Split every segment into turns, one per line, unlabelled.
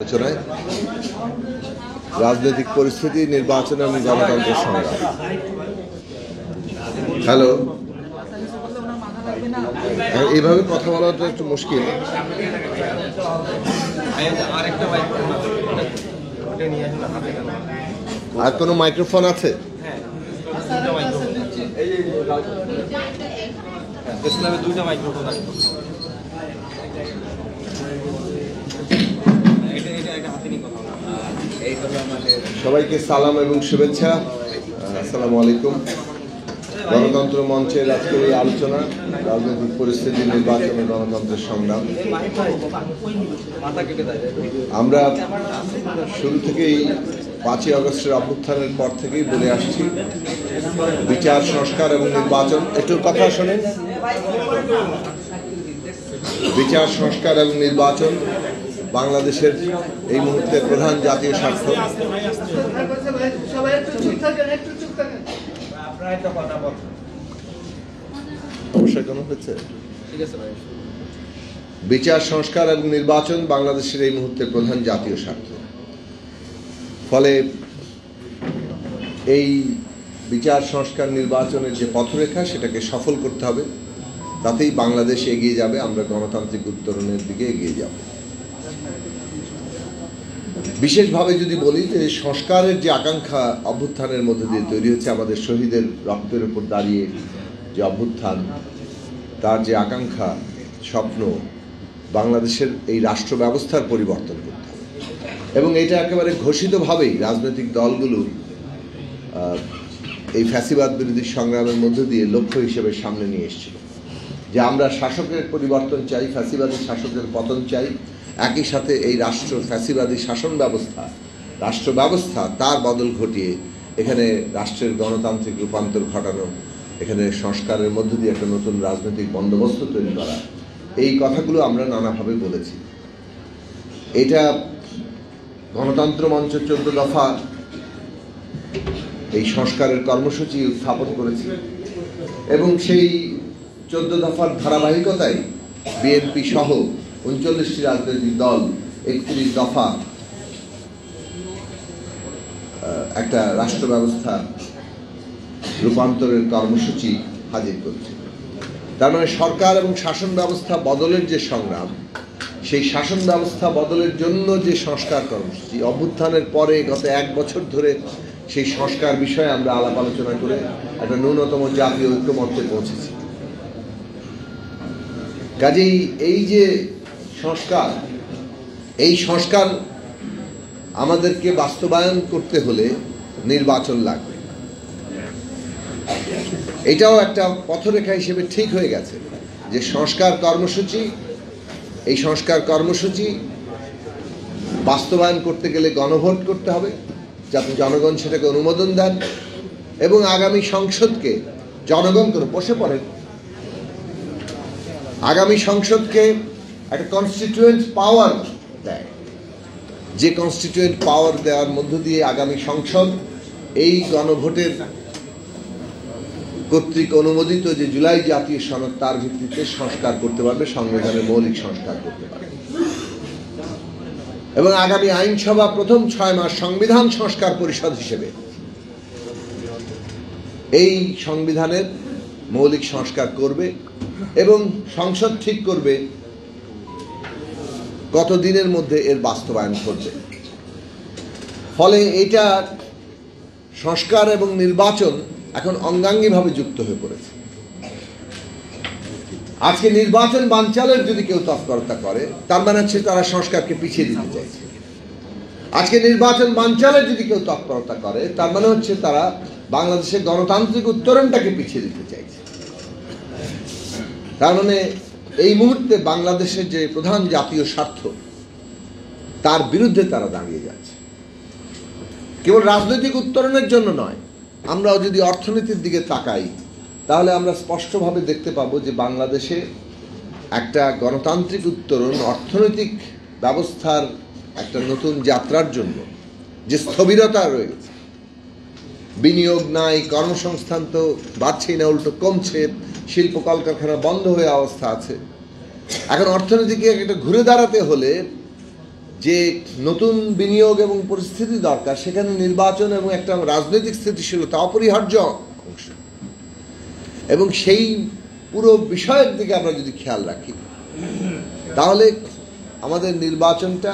আলোচনায় রাজনৈতিক পরিস্থিতি, নির্বাচন এবং গণতন্ত্রের সংগ্রাম। হ্যালো, এইভাবে কথা বলাটা একটু মুশকিল। আর কোনো মাইক্রোফোন আছে?
দুইটা মাইক্রোফোন আছে।
সবাইকে সালাম এবং শুভেচ্ছা। আসসালামু আলাইকুম। গণতন্ত্র মঞ্চের আজকের এই আলোচনা রাজনৈতিক পরিস্থিতি, নির্বাচন ও গণতন্ত্রের সংগ্রাম। আমরা শুরু থেকেই 5ই আগস্টের অভ্যুত্থানের পর থেকেই বলে আসছি, বিচার, সংস্কার এবং নির্বাচন। একটু কথা শোনেন। বিচার, সংস্কার এবং নির্বাচন বাংলাদেশের এই মুহূর্তে প্রধান জাতীয় স্বার্থ। অবশ্যই কোনো হচ্ছে বিচার, সংস্কার এবং নির্বাচন বাংলাদেশের এই মুহূর্তে প্রধান জাতীয় স্বার্থ। ফলে এই বিচার, সংস্কার, নির্বাচনের যে পথরেখা, সেটাকে সফল করতে হবে। তাতেই বাংলাদেশ এগিয়ে যাবে, আমরা গণতান্ত্রিক উত্তরণের দিকে এগিয়ে যাব। বিশেষভাবে যদি বলি যে সংস্কারের যে আকাঙ্ক্ষা অভ্যুত্থানের মধ্যে দিয়ে তৈরি হচ্ছে, আমাদের শহীদের রক্তের উপর দাঁড়িয়ে যে অভ্যুত্থান, তার যে আকাঙ্ক্ষা, স্বপ্ন, বাংলাদেশের এই রাষ্ট্র ব্যবস্থার পরিবর্তন করতে হবে। এবং এটা একেবারে ঘোষিতভাবেই রাজনৈতিক দলগুলো এই ফ্যাসিবাদ বিরোধী সংগ্রামের মধ্যে দিয়ে লক্ষ্য হিসেবে সামনে নিয়ে এসেছিল যে আমরা শাসকের পরিবর্তন চাই, ফ্যাসিবাদী শাসকের পতন চাই। একই সাথে এই ফ্যাসিবাদী শাসন ব্যবস্থা, রাষ্ট্র ব্যবস্থা, তার বদল ঘটিয়ে এখানে রাষ্ট্রের গণতান্ত্রিক রূপান্তর ঘটানো, এখানে সংস্কারের মধ্য দিয়ে একটা নতুন রাজনৈতিক বন্দোবস্ত তৈরি করা, এই কথাগুলো আমরা নানাভাবে বলেছি। এটা গণতন্ত্র মঞ্চ 14 দফা এই সংস্কারের কর্মসূচি উত্থাপন করেছি এবং সেই 14 দফার ধারাবাহিকতায় বিএনপি সহ 39টি রাজনৈতিক দল 31 দফা একটা রাষ্ট্র ব্যবস্থা রূপান্তরের কর্মসূচি হাজির করছে। তার মানে সরকার এবং শাসন ব্যবস্থা বদলের যে সংগ্রাম, সেই শাসন ব্যবস্থা বদলের জন্য যে সংস্কার কর্মসূচি, অভ্যুত্থানের পরে গত 1 বছর ধরে সেই সংস্কার বিষয়ে আমরা আলাপ আলোচনা করে একটা ন্যূনতম জাতীয় ঐক্যমত্যে পৌঁছেছি। কাজেই এই যে সংস্কার, এই সংস্কার আমাদেরকে বাস্তবায়ন করতে হলে নির্বাচন লাগবে। এটাও একটা পথরেখা হিসেবে ঠিক হয়ে গেছে যে সংস্কার কর্মসূচি, এই সংস্কার কর্মসূচি বাস্তবায়ন করতে গেলে গণভোট করতে হবে, যাতে জনগণ সেটাকে অনুমোদন দেন এবং আগামী সংসদকে জনগণ করে বসে পড়েন, আগামী সংসদকে একটা কনস্টিটিউয়েন্ট পাওয়ার দেয়। যে কনস্টিটিউয়েন্ট পাওয়ার দেওয়ার মধ্য দিয়ে আগামী সংসদ এই গণভোটের কর্তৃক অনুমোদিত যে জুলাই জাতীয় সনদ, তার ভিত্তিতে সংস্কার করতে পারবে, সংবিধানের মৌলিক সংস্কার করতে পারবে। এবং আগামী আইনসভা প্রথম 6 মাস সংবিধান সংস্কার পরিষদ হিসেবে এই সংবিধানের মৌলিক সংস্কার করবে এবং সংসদ ঠিক করবে কত দিনের মধ্যে এর বাস্তবায়ন করবে। ফলে এটা সংস্কার এবং নির্বাচন এখন অঙ্গাঙ্গিভাবে যুক্ত হয়ে পড়েছে। আজকে নির্বাচন বানচালের যদি কেউ তৎপরতা করে, তার মানে হচ্ছে তারা সংস্কারকে পিছিয়ে দিতে চাইছে। আজকে নির্বাচন বানচালের যদি কেউ তৎপরতা করে, তার মানে হচ্ছে তারা বাংলাদেশের গণতান্ত্রিক উত্তরণটাকে পিছিয়ে দিতে চাইছে। তার মানে এই মুহূর্তে বাংলাদেশের যে প্রধান জাতীয় স্বার্থ, তার বিরুদ্ধে তারা দাঁড়িয়ে যাচ্ছে। কেবল রাজনৈতিক উত্তরণের জন্য নয়, আমরাও যদি অর্থনীতির দিকে তাকাই, তাহলে আমরা স্পষ্টভাবে দেখতে পাবো যে বাংলাদেশে একটা গণতান্ত্রিক উত্তরণ, অর্থনৈতিক ব্যবস্থার একটা নতুন যাত্রার জন্য যে স্থবিরতা রয়েছে, বিনিয়োগ নাই, কর্মসংস্থান তো বাড়ছেই না, উল্টো কমছে, শিল্প কলকারখানা বন্ধ হয়ে অবস্থা আছে। এখন অর্থনীতিকে একটা ঘুরে দাঁড়াতে হলে যে নতুন বিনিয়োগ এবং পরিস্থিতি দরকার, সেখানে নির্বাচন এবং একটা রাজনৈতিক স্থিতিশীলতা অপরিহার্য অংশ। এবং সেই পুরো বিষয়ের দিকে আমরা যদি খেয়াল রাখি, তাহলে আমাদের নির্বাচনটা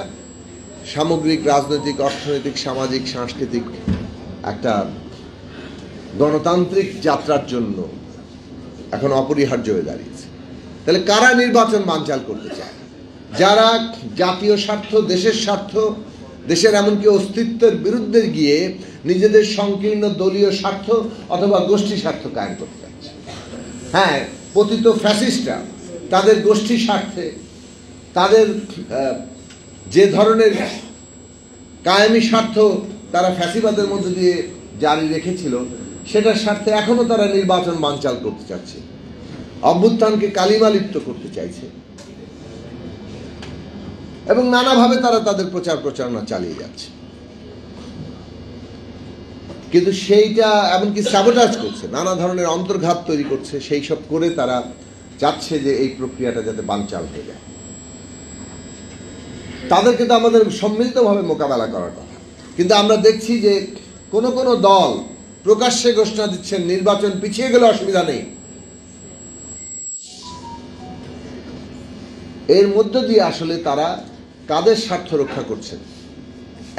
সামগ্রিক রাজনৈতিক, অর্থনৈতিক, সামাজিক, সাংস্কৃতিক একটা গণতান্ত্রিক যাত্রার জন্য এখন অপরিহার্য হয়ে দাঁড়িয়েছে। তাহলে কারা নির্বাচন বানচাল করতে চায়? যারা জাতীয় স্বার্থ, দেশের স্বার্থ, দেশের এমনকি অস্তিত্বের বিরুদ্ধে গিয়ে নিজেদের সংকীর্ণ দলীয় স্বার্থ অথবা গোষ্ঠী স্বার্থ কায়েম করতে চাচ্ছে। হ্যাঁ, পতিত ফ্যাসিস্টরা তাদের গোষ্ঠী স্বার্থে, তাদের যে ধরনের কায়েমি স্বার্থ তারা ফ্যাসিবাদের মধ্যে দিয়ে জারি রেখেছিল, সেটার স্বার্থে এখনো তারা নির্বাচন বানচাল করতে চাচ্ছে, অভ্যুত্থানকে কালিমালিপ্ত করতে চাইছে এবং নানাভাবে তারা তাদের প্রচারণা চালিয়ে যাচ্ছে। কিন্তু সেইটা এমনকি স্যাবোটাজ করছে, নানা ধরনের অন্তর্ঘাত তৈরি করছে, সেই সব করে তারা চাচ্ছে যে এই প্রক্রিয়াটা যাতে বানচাল হয়ে যায়। তাদেরকে তো আমাদের সম্মিলিতভাবে মোকাবেলা করার কথা। কিন্তু আমরা দেখছি যে কোন কোন দল প্রকাশ্যে ঘোষণা দিচ্ছেন নির্বাচন পিছিয়ে গেলে অসুবিধা নেই। এর মধ্য দিয়ে আসলে তারা কাদের স্বার্থ রক্ষা করছেন?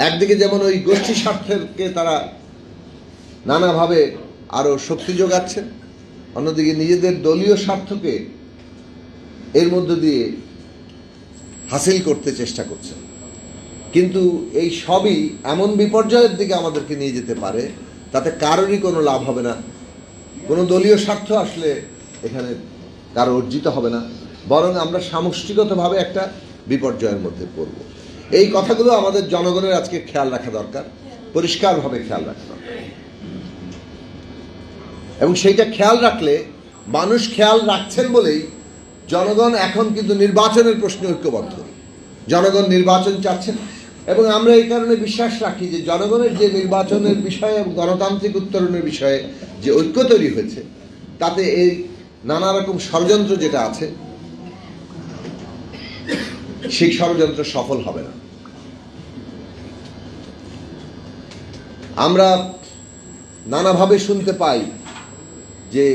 একদিকে যেমন ওই গোষ্ঠী স্বার্থকে তারা নানাভাবে আরো শক্তি যোগাচ্ছেন, অন্যদিকে নিজেদের দলীয় স্বার্থকে এর মধ্য দিয়ে হাসিল করতে চেষ্টা করছেন। কিন্তু এই সবই এমন বিপর্যয়ের দিকে আমাদেরকে নিয়ে যেতে পারে, তাতে কারোরই কোনো লাভ হবে না, কোনো দলীয় স্বার্থ আসলে এখানে কারো অর্জিত হবে না, বরং আমরা সামষ্টিগতভাবে একটা বিপর্যয়ের মধ্যে পড়ব। এই কথাগুলো আমাদের জনগণের আজকে খেয়াল রাখা দরকার, পরিষ্কারভাবে খেয়াল রাখা দরকার। এবং সেইটা খেয়াল রাখলে, মানুষ খেয়াল রাখছেন বলেই জনগণ এখন কিন্তু নির্বাচনের প্রশ্নে ঐক্যবদ্ধ। জনগণ নির্বাচন চাচ্ছেন এবং আমরা এই কারণে বিশ্বাস রাখি যে জনগণের যে নির্বাচনের বিষয়ে এবং গণতান্ত্রিক উত্তরণের বিষয়ে যে ঐক্য তৈরি হয়েছে, তাতে এই নানা রকম ষড়যন্ত্র যেটা আছে, সেই ষড়যন্ত্র সফল হবে না। আমরা নানাভাবে শুনতে পাই যে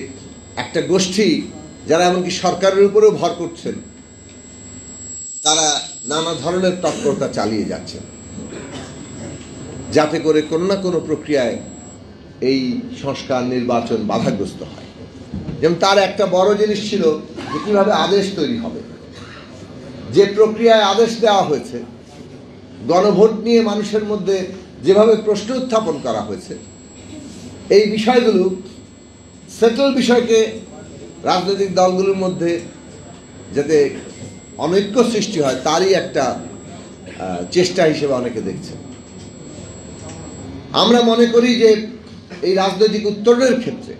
একটা গোষ্ঠী যারা এমনকি সরকারের উপরেও ভর করছেন, তারা নানা ধরনের তৎপরতা চালিয়ে যাচ্ছেন যাতে করে কোনো না কোনো প্রক্রিয়ায় এই সংস্কার, নির্বাচন বাধাগ্রস্ত হয়। যেমন তার একটা বড় জিনিস ছিল যে কিভাবে আদেশ তৈরি হবে। যে প্রক্রিয়ায় আদেশ দেওয়া হয়েছে, গণভোট নিয়ে মানুষের মধ্যে যেভাবে প্রশ্ন উত্থাপন করা হয়েছে, এই বিষয়গুলো সেটেল বিষয়কে রাজনৈতিক দলগুলোর মধ্যে যাতে অনৈক্য সৃষ্টি হয়, তারই একটা চেষ্টা হিসেবে অনেকে দেখছেন। আমরা মনে করি যে এই রাজনৈতিক উত্তরণের ক্ষেত্রে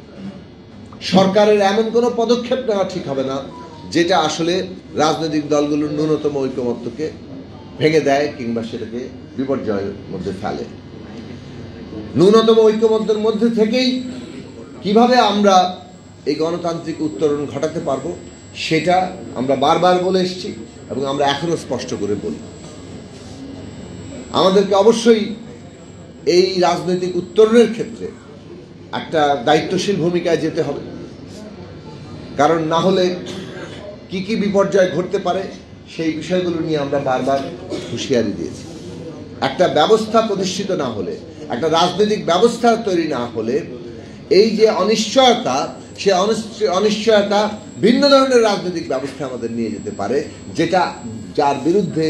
সরকারের এমন কোনো পদক্ষেপ নেওয়া ঠিক হবে না যেটা আসলে রাজনৈতিক দলগুলোর ন্যূনতম ঐকমত্যকে ভেঙে দেয় কিংবা সেটাকে বিপর্যয়ের মধ্যে ফেলে। ন্যূনতম ঐকমত্যের মধ্যে থেকেই কিভাবে আমরা এই গণতান্ত্রিক উত্তরণ ঘটাতে পারবো, সেটা আমরা বারবার বলে এসেছি এবং আমরা এখনো স্পষ্ট করে বলি। আমাদেরকে অবশ্যই এই রাজনৈতিক উত্তরণের ক্ষেত্রে একটা দায়িত্বশীল ভূমিকায় যেতে হবে, কারণ না হলে কি কি বিপর্যয় ঘটতে পারে সেই বিষয়গুলো নিয়ে আমরা বারবার হুঁশিয়ারি দিয়েছি। একটা ব্যবস্থা প্রতিষ্ঠিত না হলে, একটা রাজনৈতিক ব্যবস্থা তৈরি না হলে এই যে অনিশ্চয়তা, সে অনিশ্চয়তা ভিন্ন ধরনের রাজনৈতিক ব্যবস্থা আমাদের নিয়ে যেতে পারে, যার বিরুদ্ধে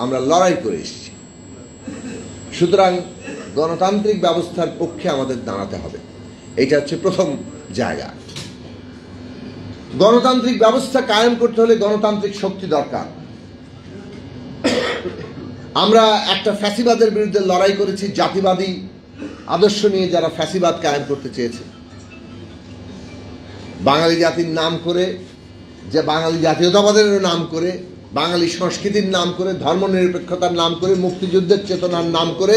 আমরা লড়াই করে এসেছি। সুতরাং গণতান্ত্রিক ব্যবস্থার পক্ষে আমাদের দাঁড়াতে হবে, এটা হচ্ছে প্রথম জায়গা। গণতান্ত্রিক ব্যবস্থা কায়েম করতে হলে গণতান্ত্রিক শক্তি দরকার। আমরা একটা ফ্যাসিবাদের বিরুদ্ধে লড়াই করেছি, জাতিবাদী আদর্শ নিয়ে যারা ফ্যাসিবাদ কায়েম করতে চেয়েছে, বাঙালি জাতির নাম করে, যে বাঙালি জাতীয়তাবাদের নাম করে, বাঙালি সংস্কৃতির নাম করে, ধর্মনিরপেক্ষতার নাম করে, মুক্তিযুদ্ধের চেতনার নাম করে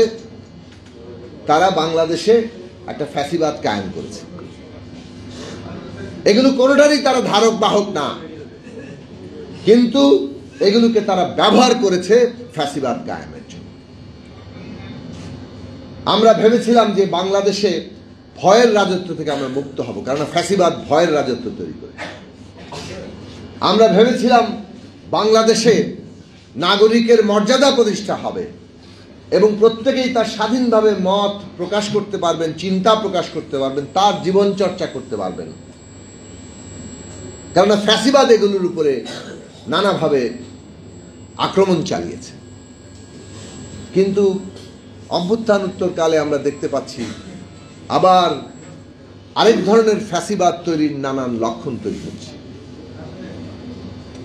তারা বাংলাদেশে একটা ফ্যাসিবাদ কায়েম করেছে। এগুলো কোনোটারই তারা ধারক বাহক না, কিন্তু এগুলোকে তারা ব্যবহার করেছে ফ্যাসিবাদ কায়েমে। আমরা ভেবেছিলাম যে বাংলাদেশে ভয়ের রাজত্ব থেকে আমরা মুক্ত হব, কারণ ফ্যাসিবাদ ভয়ের রাজত্ব তৈরি করে। আমরা ভেবেছিলাম বাংলাদেশে নাগরিকের মর্যাদা প্রতিষ্ঠা হবে এবং প্রত্যেকেই তার স্বাধীনভাবে মত প্রকাশ করতে পারবেন, চিন্তা প্রকাশ করতে পারবেন, তার জীবন চর্চা করতে পারবেন। কেননা ফ্যাসিবাদ এগুলোর উপরে নানাভাবে আক্রমণ চালিয়েছে। কিন্তু অভ্যুত্থান উত্তরকালে আমরা দেখতে পাচ্ছি আবার আরেক ধরনের ফ্যাসিবাদ তৈরির নানান লক্ষণ তৈরি হচ্ছে।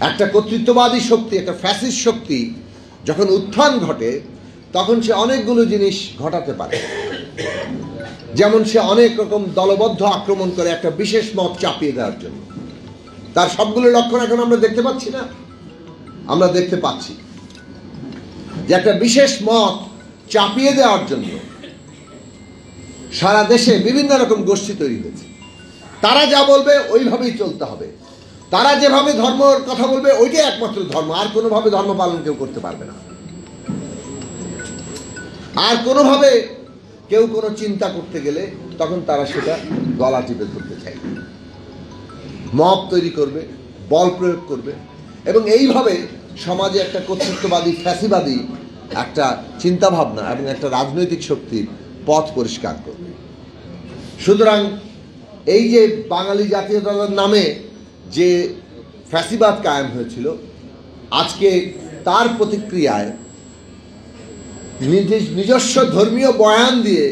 একটা কর্তৃত্ববাদী শক্তি, একটা ফ্যাসিস্ট শক্তি যখন উত্থান ঘটে তখন সে অনেকগুলো জিনিস ঘটাতে পারে। যেমন সে অনেক রকম দলবদ্ধ আক্রমণ করে একটা বিশেষ মত চাপিয়ে দেওয়ার জন্য। তার সবগুলো লক্ষণ এখন আমরা দেখতে পাচ্ছি না? আমরা দেখতে পাচ্ছি যে একটা বিশেষ মত চাপিয়ে দেওয়ার জন্য সারা দেশে বিভিন্ন রকম গোষ্ঠী তৈরি হয়েছে। তারা যা বলবে ওইভাবেই চলতে হবে, তারা যেভাবে ধর্মের কথা বলবে ওইটাই একমাত্র ধর্ম, আর কোনোভাবে ধর্ম পালন কেউ করতে পারবে না। আর কোনোভাবে কেউ কোনো চিন্তা করতে গেলে তখন তারা সেটা গলা টিপে ধরতে চাইবে, মব তৈরি করবে, বল প্রয়োগ করবে এবং এইভাবে সমাজে একটা কর্তৃত্ববাদী ফ্যাসিবাদী একটা চিন্তাভাবনা এবং একটা রাজনৈতিক শক্তির পথ পরিষ্কার করবে। সুতরাং এই যে বাঙালি জাতীয়তাবাদের নামে যে ফ্যাসিবাদ কায়েম হয়েছিল, আজকে তার প্রতিক্রিয়ায় নিজস্ব ধর্মীয় বয়ান দিয়ে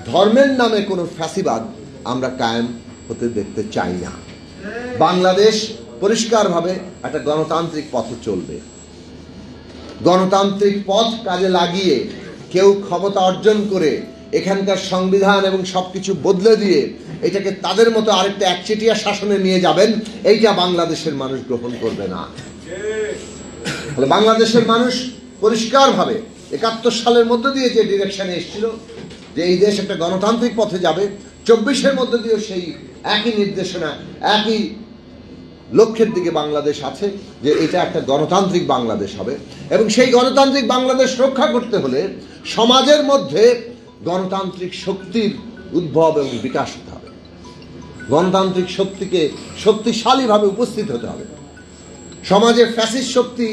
ধর্মের নামে কোনো ফ্যাসিবাদ আমরা কায়েম হতে দেখতে চাই না। বাংলাদেশ পরিষ্কারভাবে একটা গণতান্ত্রিক পথে চলবে। গণতান্ত্রিক পথ কাজে লাগিয়ে কেউ ক্ষমতা অর্জন করে এখানকার সংবিধান এবং সবকিছু বদলে দিয়ে এটাকে তাদের মতো আরেকটা একচেটিয়া শাসনে নিয়ে যাবেন, এইটা বাংলাদেশের মানুষ গ্রহণ করবে না। তাহলে বাংলাদেশের মানুষ পরিষ্কারভাবে ৭১ সালের মধ্য দিয়ে যে ডিরেকশনে এসেছিল যে এই দেশ একটা গণতান্ত্রিক পথে যাবে, ২৪-এর মধ্য দিয়েও সেই একই নির্দেশনা, একই লক্ষ্যের দিকে বাংলাদেশ আছে যে এটা একটা গণতান্ত্রিক বাংলাদেশ হবে। এবং সেই গণতান্ত্রিক বাংলাদেশ রক্ষা করতে হলে সমাজের মধ্যে গণতান্ত্রিক শক্তির উদ্ভব এবং বিকাশ হতে হবে। গণতান্ত্রিক শক্তিকে শক্তিশালীভাবে উপস্থিত হতে হবে। সমাজে ফ্যাসিস্ট শক্তি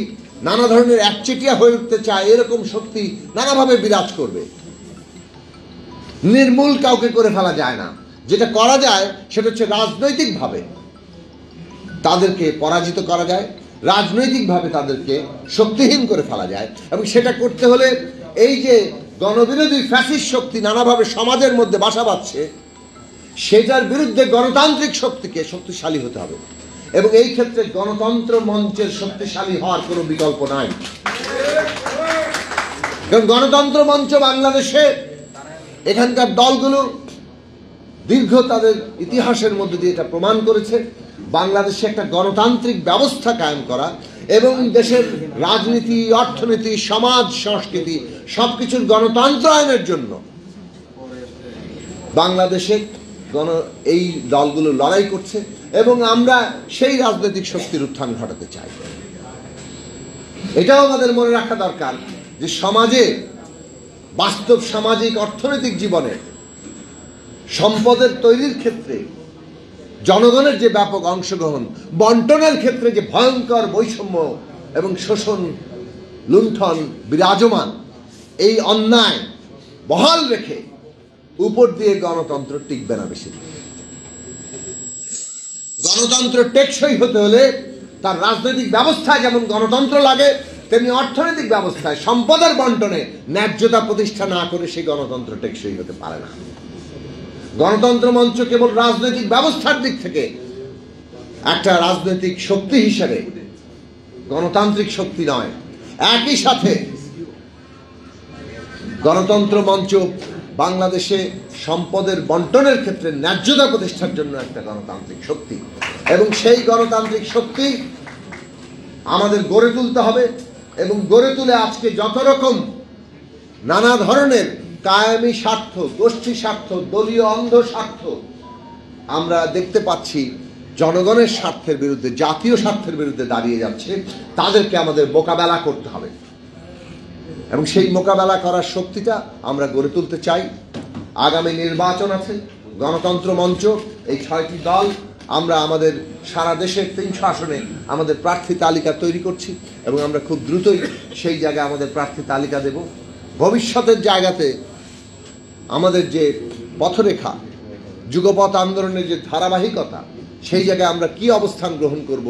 নানা ধরনের একচেটিয়া হয়ে উঠতে চায়, এরকম শক্তি নানাভাবে বিরাজ করবে। নির্মূল কাউকে করে ফেলা যায় না। যেটা করা যায় সেটা হচ্ছে রাজনৈতিকভাবে তাদেরকে পরাজিত করা যায়, রাজনৈতিকভাবে তাদেরকে শক্তিহীন করে ফেলা যায়। এবং সেটা করতে হলে এই যে গণবিরোধী ফ্যাসিস্ট শক্তি নানাভাবে সমাজের মধ্যে বাসা বাঁধছে, সেটার বিরুদ্ধে গণতান্ত্রিক শক্তিকে শক্তিশালী হতে হবে। এবং এই ক্ষেত্রে গণতন্ত্র মঞ্চের শক্তিশালী হওয়ার কোনো বিকল্প নাই। কারণ গণতন্ত্র মঞ্চ বাংলাদেশে এখানকার দলগুলো দীর্ঘ তাদের ইতিহাসের মধ্যে দিয়ে এটা প্রমাণ করেছে, বাংলাদেশে একটা গণতান্ত্রিক ব্যবস্থা কায়েম করা এবং দেশের রাজনীতি, অর্থনীতি, সমাজ, সংস্কৃতি সবকিছুর গণতন্ত্রায়নের জন্য বাংলাদেশে এই দলগুলো লড়াই করছে এবং আমরা সেই রাজনৈতিক শক্তির উত্থান ঘটাতে চাই। এটাও আমাদের মনে রাখা দরকার যে সমাজে, বাস্তব সামাজিক অর্থনৈতিক জীবনে সম্পদের তৈরির ক্ষেত্রে জনগণের যে ব্যাপক অংশগ্রহণ, বন্টনের ক্ষেত্রে যে ভয়ঙ্কর বৈষম্য এবং শোষণ, লুণ্ঠন বিরাজমান, এই অন্যায় বহাল রেখে উপর দিয়ে গণতন্ত্র টিকবে না বেশি দিন। গণতন্ত্র টেকসই হতে হলে তার রাজনৈতিক ব্যবস্থায় যেমন গণতন্ত্র লাগে, তেমনি অর্থনৈতিক ব্যবস্থায় সম্পদের বন্টনে ন্যায্যতা প্রতিষ্ঠা না করে সেই গণতন্ত্র টেকসই হতে পারে না। গণতন্ত্র মঞ্চ কেবল রাজনৈতিক ব্যবস্থার দিক থেকে একটা রাজনৈতিক শক্তি হিসেবে গণতান্ত্রিক শক্তি নয়, একই সাথে গণতন্ত্র মঞ্চ বাংলাদেশে সম্পদের বন্টনের ক্ষেত্রে ন্যায্যতা প্রতিষ্ঠার জন্য একটা গণতান্ত্রিক শক্তি। এবং সেই গণতান্ত্রিক শক্তি আমাদের গড়ে তুলতে হবে এবং গড়ে তুলে আজকে যত রকম নানা ধরনের কায়েমি স্বার্থ, গোষ্ঠী স্বার্থ, দলীয় অন্ধ স্বার্থ আমরা দেখতে পাচ্ছি জনগণের স্বার্থের বিরুদ্ধে, জাতীয় স্বার্থের বিরুদ্ধে দাঁড়িয়ে যাচ্ছে, তাদেরকে আমাদের মোকাবেলা করতে হবে এবং সেই মোকাবেলা করার শক্তিটা আমরা গড়ে তুলতে চাই। আগামী নির্বাচন আছে, গণতন্ত্র মঞ্চ, এই 6টি দল আমরা আমাদের সারা দেশের 300 আসনে আমাদের প্রার্থী তালিকা তৈরি করছি এবং আমরা খুব দ্রুতই সেই জায়গায় আমাদের প্রার্থী তালিকা দেব। ভবিষ্যতের জায়গাতে আমাদের যে পথরেখা, যুগপথ আন্দোলনের যে ধারাবাহিকতা, সেই জায়গায় আমরা কি অবস্থান গ্রহণ করব,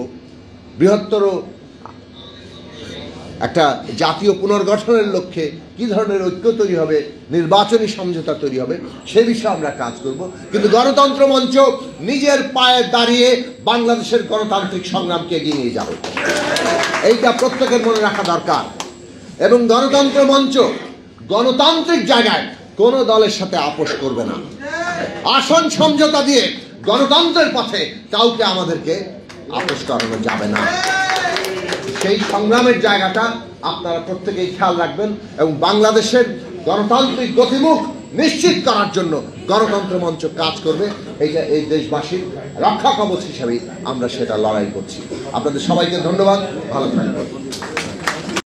বৃহত্তর একটা জাতীয় পুনর্গঠনের লক্ষ্যে কি ধরনের ঐক্য তৈরি হবে, নির্বাচনী সমঝোতা তৈরি হবে, সে বিষয়ে আমরা কাজ করব। কিন্তু গণতন্ত্র মঞ্চ নিজের পায়ে দাঁড়িয়ে বাংলাদেশের গণতান্ত্রিক সংগ্রামকে এগিয়ে নিয়ে যাবে, এইটা প্রত্যেকের মনে রাখা দরকার। এবং গণতন্ত্র মঞ্চ গণতান্ত্রিক জায়গায় কোনো দলের সাথে আপোষ করবে না। আসন সমঝোতা দিয়ে গণতন্ত্রের পথে কাউকে আমাদেরকে আপোষ করানো যাবে না। সেই সংগ্রামের জায়গাটা আপনারা প্রত্যেকেই খেয়াল রাখবেন এবং বাংলাদেশের গণতান্ত্রিক গতিমুখ নিশ্চিত করার জন্য গণতন্ত্র মঞ্চ কাজ করবে। এইটা এই দেশবাসীর রক্ষা কবচ হিসেবেই আমরা সেটা লড়াই করছি। আপনাদের সবাইকে ধন্যবাদ, ভালো থাকবেন।